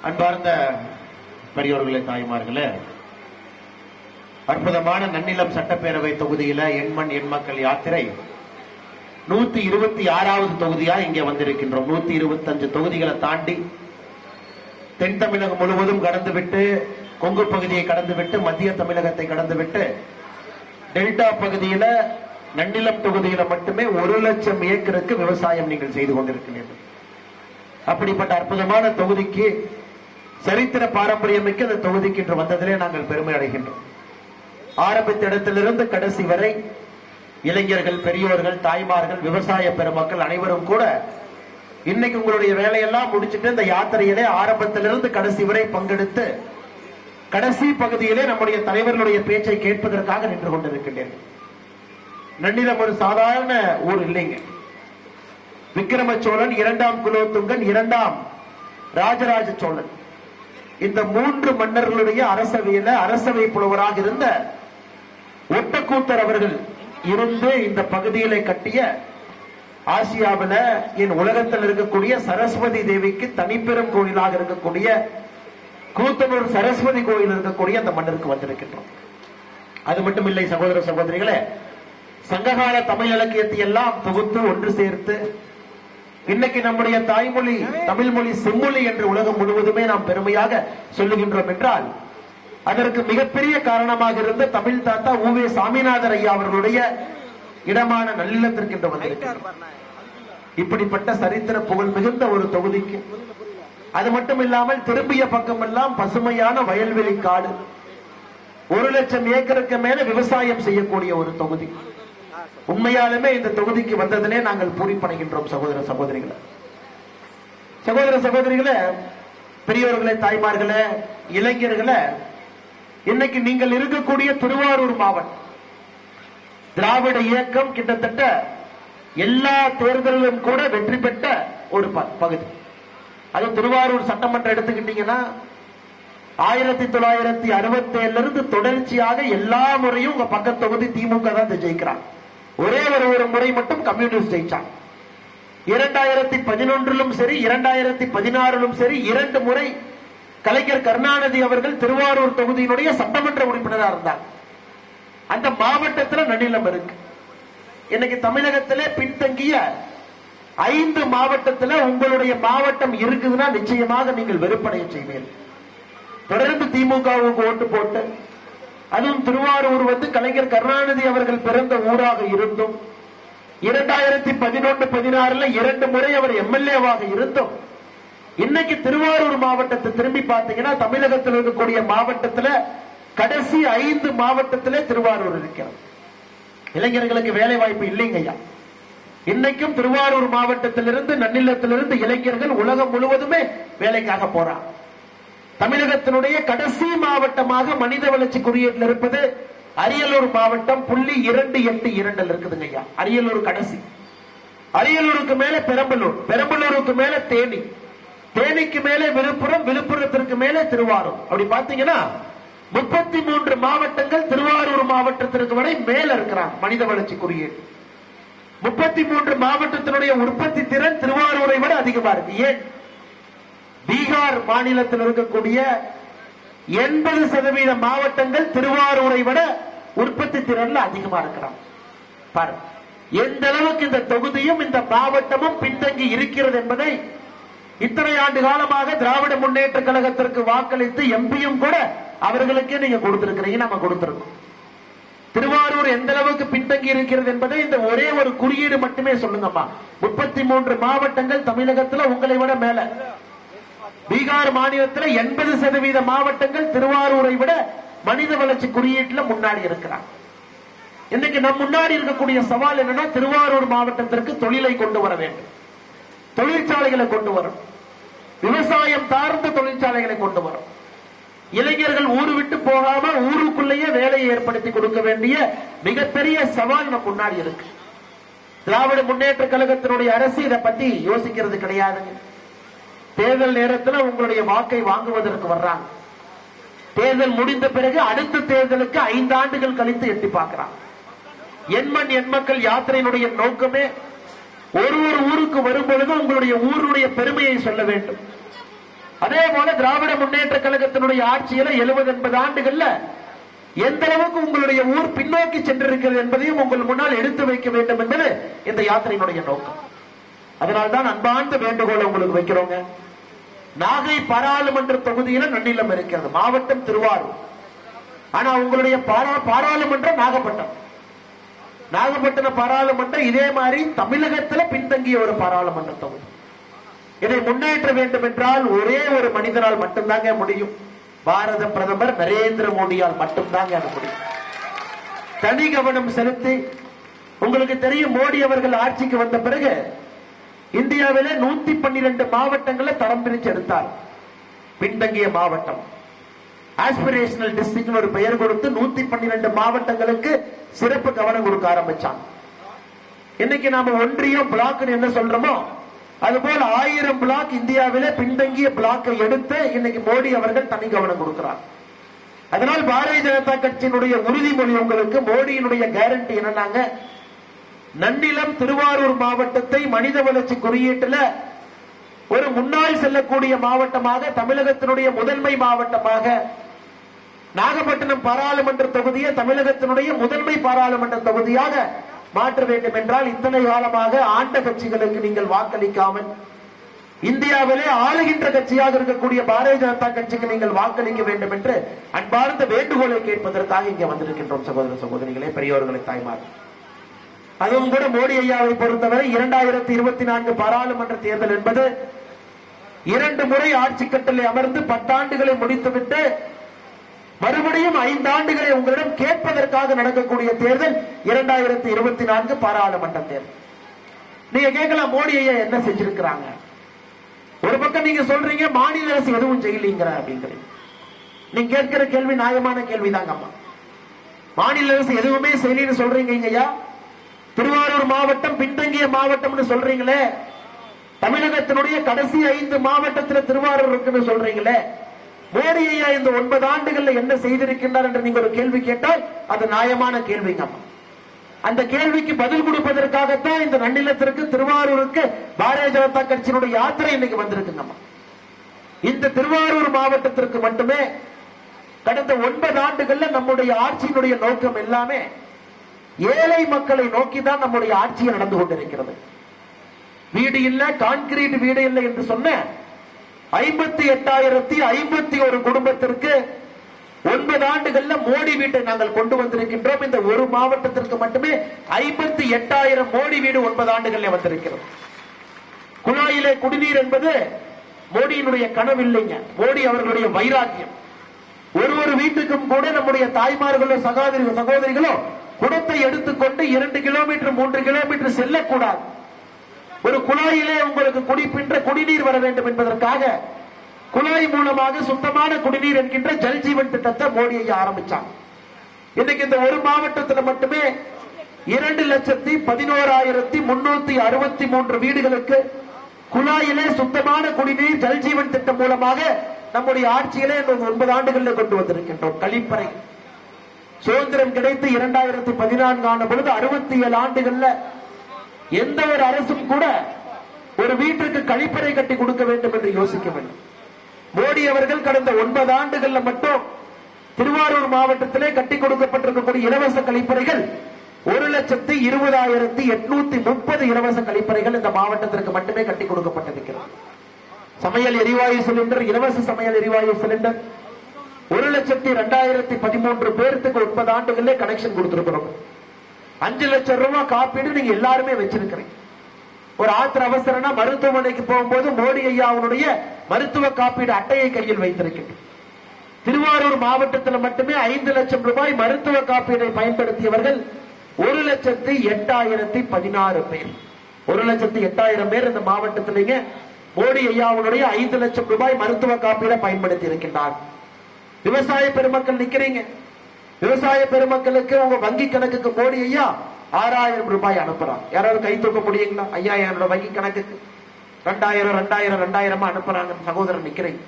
அன்பார்ந்த பெரியோர்களே, தாய்மார்களே, அற்புதமான நன்னிலம் சட்டப்பேரவை தொகுதியில எண்மண் எண்மக்கள் யாத்திரை 126வது தொகுதியா இங்கே வந்திருக்கின்றோம். 125 தொகுதிகளை தாண்டி தென் தமிழகம் முழுவதும் கடந்துவிட்டு, கொங்கு பகுதியை கடந்துவிட்டு, மத்திய தமிழகத்தை கடந்துவிட்டு, டெல்டா பகுதியில நன்னிலம் தொகுதியில மட்டுமே 1 லட்சம் ஏக்கருக்கு விவசாயம் நீங்கள் செய்து கொண்டிருக்கிறீர்கள். அப்படிப்பட்ட அற்புதமான தொகுதிக்கு, சரித்திர பாரம்பரியமிக்க இந்த தொகுதிக்கு இன்று வந்ததிலே நாங்கள் பெருமை அடைகின்றோம். ஆரம்பித்த இடத்திலிருந்து கடைசி வரை இளைஞர்கள், பெரியோர்கள், தாய்மார்கள், விவசாய பெருமக்கள் அனைவரும் கூட இன்னைக்கு உங்களுடைய வேலையெல்லாம் முடிச்சுட்டு இந்த யாத்திரையிலே ஆரம்பத்திலிருந்து கடைசி வரை பங்கெடுத்து கடைசி பகுதியிலே நம்முடைய தலைவர்களுடைய பேச்சை கேட்பதற்காக நின்று கொண்டிருக்கின்றீர்கள். நன்னிலம் ஒரு சாதாரண ஊர் இல்லைங்க. விக்கிரம சோழன், 2ஆம் குலோத்துங்கன், 2ஆம் ராஜராஜ சோழன், இந்த 3 மன்னர்களுடைய அரசவையில அரசவை புலவராக இருந்த ஒட்டக்கூத்தர் அவர்கள் இருந்து இந்த பகுதியிலே கட்டிய, ஆசியாவில் என் உலகத்தில் இருக்கக்கூடிய சரஸ்வதி தேவிக்கு தனிப்பெரும் கோயிலாக இருக்கக்கூடிய கூத்தனூர் சரஸ்வதி கோயில் இருக்கக்கூடிய அந்த மன்னருக்கு வந்திருக்கின்றோம். அது மட்டும் இல்லை சகோதர சகோதரிகளே, சங்ககால தமிழ் இலக்கியத்தை எல்லாம் தொகுத்து ஒன்று சேர்த்து இன்னைக்கு நம்முடைய தாய்மொழி தமிழ் மொழி செம்மொழி என்று உலகம் முழுவதுமே நாம் பெருமையாக சொல்லுகின்றோம் என்றால் அதற்கு மிகப்பெரிய காரணமாக இருந்த தமிழ் தாத்தா உவே சாமிநாதர் ஐயா அவர்களுடைய இடமான நல்லிலத்திற்கு என்று வந்திருக்கிறார். இப்படிப்பட்ட சரித்திர புகழ் மிகுந்த ஒரு தொகுதிக்கு, அது மட்டும் இல்லாமல் திரும்பிய பக்கம் எல்லாம் பசுமையான வயல்வெளி காடு, 1 லட்சம் ஏக்கருக்கு மேல விவசாயம் செய்யக்கூடிய ஒரு தொகுதி. உண்மையாலுமே இந்த தொகுதிக்கு வந்ததிலே நாங்கள் பூரிப்படைகின்றோம் சகோதர சகோதரிகளே. சகோதர சகோதரிகளே, பெரியோர்களே, தாய்மார்களே, இளைஞர்களே, இன்னைக்கு நீங்கள் இருக்கக்கூடிய திருவாரூர் மாவட்டம், திராவிட இயக்கம் கிட்டத்தட்ட எல்லா தேர்தலிலும் கூட வெற்றி பெற்ற ஒரு பகுதி. அது திருவாரூர் சட்டமன்றம் எடுத்துக்கிட்டீங்கன்னா 1967 இருந்து தொடர்ச்சியாக எல்லா முறையும் உங்க பக்க தொகுதி திமுக தான் ஜெயிக்கிறாங்க. ஒரே ஒரு முறை மட்டும் கம்யூனிஸ்ட் ஜெயிச்சாங்க. 2011 சரி, 2016 சரி, 2 முறை கலைஞர் கருணாநிதி அவர்கள் திருவாரூர் தொகுதியினுடைய சட்டமன்ற உறுப்பினராக இருந்தாங்க. அந்த மாவட்டத்தில் நன்னிலம் இருக்கு. இன்னைக்கு தமிழகத்திலே பின்தங்கிய 5 மாவட்டத்தில் உங்களுடைய மாவட்டம் இருக்குதுன்னா நிச்சயமாக நீங்கள் வெறுப்படைய செய்வீர்கள். தொடர்ந்து திமுகவுக்கு ஓட்டு போட்டு, அதுவும் திருவாரூர் கலைஞர் கருணாநிதி அவர்கள் பிறந்த ஊராக இருந்தும் 2011-16 2 முறை அவர் எம்எல்ஏவாக இருந்தும் இன்னைக்கு திருவாரூர் மாவட்டத்தை திரும்பி பார்த்தீங்கன்னா தமிழகத்தில் இருக்கக்கூடிய மாவட்டத்தில் கடைசி 5 மாவட்டத்திலே திருவாரூர் இருக்கிறது. இளைஞர்களுக்கு வேலை வாய்ப்பு இல்லைங்கய்யா. இன்னைக்கும் திருவாரூர் மாவட்டத்திலிருந்து நன்னிலத்திலிருந்து இளைஞர்கள் உலகம் முழுவதுமே வேலைக்காக போறாங்க. தமிழகத்தினுடைய கடைசி மாவட்டமாக மனித வளர்ச்சி குறியீட்டில் இருப்பது அரியலூர் மாவட்டம். 0.282 இருக்குதுங்க ஐயா. அரியலூர் கடைசி. அரியலூருக்கு மேல பெரம்பலூர், பெரம்பலூருக்கு மேல தேனி, தேனிக்கு மேலே விழுப்புரம், விழுப்புரத்திற்கு மேலே திருவாரூர். அப்படி பாத்தீங்கன்னா 33 மாவட்டங்கள் திருவாரூர் மாவட்டத்திற்கு வரை மேல இருக்கிறாங்க மனித வளர்ச்சி குறியீடு. 33 மாவட்டத்தினுடைய உற்பத்தி திறன் திருவாரூரை விட அதிகமா இருக்கு. ஏன்? பீகார் மாநிலத்தில் இருக்கக்கூடிய 80% மாவட்டங்கள் திருவாரூரை விட உற்பத்தி திறன்ல அதிகமா இருக்கிறாங்க. பாரு எந்த அளவுக்கு இந்த தொகுதியும் இந்த மாவட்டமும் பின்தங்கி இருக்கிறது என்பதை இத்தனை ஆண்டு காலமாக திராவிட முன்னேற்ற கழகத்திற்கு வாக்களித்து எம்பியும் கூட அவர்களுக்கே நீங்க கொடுத்திருக்கிறீங்க, நம்ம கொடுத்திருக்கோம். திருவாரூர் எந்த அளவுக்கு பின்தங்கி இருக்கிறது என்பதை இந்த ஒரே ஒரு குறியீடு மட்டுமே சொல்லுங்கம்மா. 33 மாவட்டங்கள் தமிழகத்தில் உங்களை விட மேல. பீகார் மாநிலத்தில் 80% மாவட்டங்கள் திருவாரூரை விட மனித வளர்ச்சி குறியீட்டில் முன்னாடி இருக்கிறார். இன்னைக்கு நம் முன்னாடி இருக்கக்கூடிய சவால் என்னன்னா, திருவாரூர் மாவட்டத்திற்கு தொழிலை கொண்டு வர வேண்டும், தொழிற்சாலைகளை கொண்டு வரும், விவசாயம் சார்ந்த தொழிற்சாலைகளை கொண்டு வரும். இளைஞர்கள் ஊரு விட்டு போகாம ஊருக்குள்ளேயே வேலையை ஏற்படுத்தி கொடுக்க வேண்டிய மிகப்பெரிய சவால் நம் முன்னாடி இருக்கு. திராவிட முன்னேற்ற கழகத்தினுடைய அரசு இதை பத்தி யோசிக்கிறது கிடையாதுங்க. தேர்தல் நேரத்தில் உங்களுடைய வாக்கை வாங்குவதற்கு வர்றாங்க. தேர்தல் முடிந்த பிறகு அடுத்த தேர்தலுக்கு 5 ஆண்டுகள் கழித்து எட்டி பார்க்கிறாங்க. எண்மண் எண்மக்கள் யாத்திரையினுடைய நோக்கமே ஒரு ஊருக்கு வரும் பொழுது உங்களுடைய ஊருடைய பெருமையை சொல்ல வேண்டும். அதே போல திராவிட முன்னேற்ற கழகத்தினுடைய ஆட்சியில 70-80 ஆண்டுகள்ல எந்த அளவுக்கு உங்களுடைய ஊர் பின்னோக்கி சென்றிருக்கிறது என்பதையும் உங்கள் முன்னால் எடுத்து வைக்க வேண்டும் என்பது இந்த யாத்திரையினுடைய நோக்கம். அதனால்தான் அன்பார்ந்த வேண்டுகோளை உங்களுக்கு வைக்கிறோங்க. நாகை பாராளுமன்ற தொகுதியில நன்னிலம் இருக்கிறது, மாவட்டம் திருவாரூர். ஆனா உங்களுடைய பாராளுமன்றம் நாகப்பட்டினம் பாராளுமன்றம் இதே மாதிரி தமிழகத்தில் பின்தங்கிய ஒரு பாராளுமன்ற தொகுதி. இதை முன்னேற்ற வேண்டும் என்றால் ஒரே ஒரு மனிதரால் மட்டும்தாங்க முடியும். பாரத பிரதமர் நரேந்திர மோடியால் மட்டும்தாங்க முடியும். தனி கவனம் செலுத்தி, உங்களுக்கு தெரியும் மோடி அவர்கள் ஆட்சிக்கு வந்த பிறகு இந்தியாவிலே 112 மாவட்டங்களை தரம் பிரிச்சு எடுத்தார். பின்தங்கிய மாவட்டம் ஆஸ்பிரேஷனல் டிஸ்ட்ரிக்ட் ஒரு பெயர் கொடுத்து 112 மாவட்டங்களுக்கு சிறப்பு கவனம் கொடுக்க ஆரம்பிச்சாங்க. இன்னைக்கு நாம ஒன்றியம் பிளாக் என்ன சொல்றோமோ அதுபோல 1000 பிளாக் இந்தியாவிலே பின்தங்கிய பிளாக்கை எடுத்து இன்னைக்கு மோடி அவர்கள் தனி கவனம் கொடுக்கிறார். அதனால் பாரதிய ஜனதா கட்சியினுடைய உறுதிமொழி உங்களுக்கு, மோடியினுடைய கேரண்டி என்னன்னாங்க, நன்னிலம் திருவாரூர் மாவட்டத்தை மனித வளர்ச்சி குறியீட்டுல ஒரு முன்னாள் செல்லக்கூடிய மாவட்டமாக, தமிழகத்தினுடைய முதன்மை மாவட்டமாக, நாகப்பட்டினம் பாராளுமன்ற தொகுதியை தமிழகத்தினுடைய முதன்மை பாராளுமன்ற தொகுதியாக மாற்ற வேண்டும் என்றால் இத்தனை காலமாக ஆண்ட கட்சிகளுக்கு நீங்கள் வாக்களிக்காமல் இந்தியாவிலே ஆளுகின்ற கட்சியாக இருக்கக்கூடிய பாரதிய ஜனதா கட்சிக்கு நீங்கள் வாக்களிக்க வேண்டும் என்று அன்பார்ந்த வேண்டுகோளை கேட்பதற்காக இங்கே வந்திருக்கின்றோம். சகோதர சகோதரிகளே, பெரியோர்களை, தாய்மார், அதுவும் கூட மோடி ஐயாவை பொறுத்தவரை 2024 பாராளுமன்ற தேர்தல் என்பது 2 முறை ஆட்சி கட்டளை அமர்ந்து 10 ஆண்டுகளை முடித்துவிட்டு மறுபடியும் 5 ஆண்டுகளை உங்களிடம் கேட்பதற்காக நடக்கக்கூடிய தேர்தல் 2024 பாராளுமன்ற தேர்தல். நீங்க கேட்கலாம், மோடி ஐயா என்ன செஞ்சிருக்கிறாங்க? ஒரு பக்கம் நீங்க சொல்றீங்க மாநில அரசு எதுவும் செய்யலீங்கிற அப்படிங்கிறீங்க. நீங்க கேட்கிற கேள்வி நியாயமான கேள்விதாங்கம்மா. மாநில அரசு எதுவுமே செய்யலன்னு சொல்றீங்க ஐயா. திருவாரூர் மாவட்டம் பின்தங்கிய மாவட்டம் சொல்றீங்களே, தமிழகத்தினுடைய கடைசி 5 மாவட்டத்தில் திருவாரூர் இருக்குன்னு சொல்றீங்களே, மோடி ஐயா இந்த 9 ஆண்டுகள்ல என்ன செய்திருக்கின்றார் என்று நீங்க ஒரு கேள்வி கேட்டால் அது நியாயமான கேள்விங்க. அந்த கேள்விக்கு பதில் கொடுப்பதற்காகத்தான் இந்த நன்னிலத்திற்கு திருவாரூருக்கு பாரதிய ஜனதா கட்சியினுடைய யாத்திரை இன்னைக்கு வந்திருக்குங்க. இந்த திருவாரூர் மாவட்டத்திற்கு மட்டுமே கடந்த 9 ஆண்டுகள்ல நம்முடைய ஆட்சியினுடைய நோக்கம் எல்லாமே ஏழை மக்களை நோக்கிதான் நம்முடைய ஆட்சியை நடந்து கொண்டிருக்கிறது. வீடு இல்ல, கான்கிரீட் வீடு இல்லை என்று சொன்ன 58,051 குடும்பத்திற்கு 9 ஆண்டுகள்ல மோடி வீட்டை நாங்கள் கொண்டு வந்திருக்கின்றோம். இந்த ஒரு மாவட்டத்திற்கு மட்டுமே 58,000 மோடி வீடு 9 ஆண்டுகள்ல வந்திருக்கிறது. குழாயிலே குடிநீர் என்பது மோடியினுடைய கனவு இல்லைங்க, மோடி அவர்களுடைய வைராக்கியம். ஒரு வீட்டுக்கும் கூட நம்முடைய தாய்மார்களோ சகோதரிகளோ குடத்தை எடுத்துக்கொண்டு 2 கிலோமீட்டர் 3 கிலோமீட்டர் செல்லக்கூடாது. ஒரு குழாயிலே உங்களுக்கு குடிப்பின்ற குடிநீர் வர வேண்டும் என்பதற்காக குழாய் மூலமாக சுத்தமான குடிநீர் என்கின்ற ஜல்ஜீவன் திட்டத்தை மோடி ஐயா ஆரம்பிச்சாங்க. இன்னைக்கு இந்த ஒரு மாவட்டத்தில் மட்டுமே 2,11,363 வீடுகளுக்கு குழாயிலே சுத்தமான குடிநீர் ஜல்ஜீவன் திட்டம் மூலமாக நம்முடைய ஆட்சியிலே 9 ஆண்டுகளில் கொண்டு வந்திருக்கின்றோம். கழிப்பறை சுதந்திரம் கிடைத்து 2014 ஆன பொழுது 67 ஆண்டுகள்ல எந்த ஒரு அரசும் கூட ஒரு வீட்டுக்கு கழிப்பறை கட்டி கொடுக்க வேண்டும் என்று யோசிக்க வேண்டும். மோடி அவர்கள் கடந்த 9 ஆண்டுகள்ல மட்டும் திருவாரூர் மாவட்டத்திலே கட்டி கொடுக்கப்பட்டிருக்கக்கூடிய இலவச கழிப்பறைகள் 1,20,830 இலவச கழிப்பறைகள் இந்த மாவட்டத்திற்கு மட்டுமே கட்டி கொடுக்கப்பட்டிருக்கிறது. சமையல் எரிவாயு சிலிண்டர், இலவச சமையல் எரிவாயு சிலிண்டர் 1,02,13 பேருக்கு 9 ஆண்டுகளிலே கனெக்ஷன் கொடுத்திருக்கிறோம். 5 லட்சம் ரூபாய் காப்பீடு நீங்க எல்லாருமே வச்சிருக்கிறீங்க. ஒரு ஆத்திர அவசரம்னா மருத்துவமனைக்கு போகும்போது மோடி ஐயாவுடைய மருத்துவ காப்பீடு அட்டையை கையில் வைத்திருக்கின்றோம். திருவாரூர் மாவட்டத்தில் மட்டுமே 5 லட்சம் ரூபாய் மருத்துவ காப்பீடை பயன்படுத்தியவர்கள் 1,08,016 பேர். 1,08,000 பேர் இந்த மாவட்டத்திலேயே மோடி ஐயாவுடைய 5 லட்சம் ரூபாய் மருத்துவ காப்பீடை பயன்படுத்தி இருக்கின்றார். விவசாய பெருமக்கள் நிக்கிறீங்க, விவசாய பெருமக்களுக்கு உங்க வங்கி கணக்குக்கு மோடி ஐயா 6,000 ரூபாய் அனுப்புறாங்க. யாராவது கை தூக்க முடியுங்களா? ஐயா என்னோட வங்கி கணக்குக்கு 2,000 அனுப்புறாங்க. சகோதரன் நிக்கிறீங்க.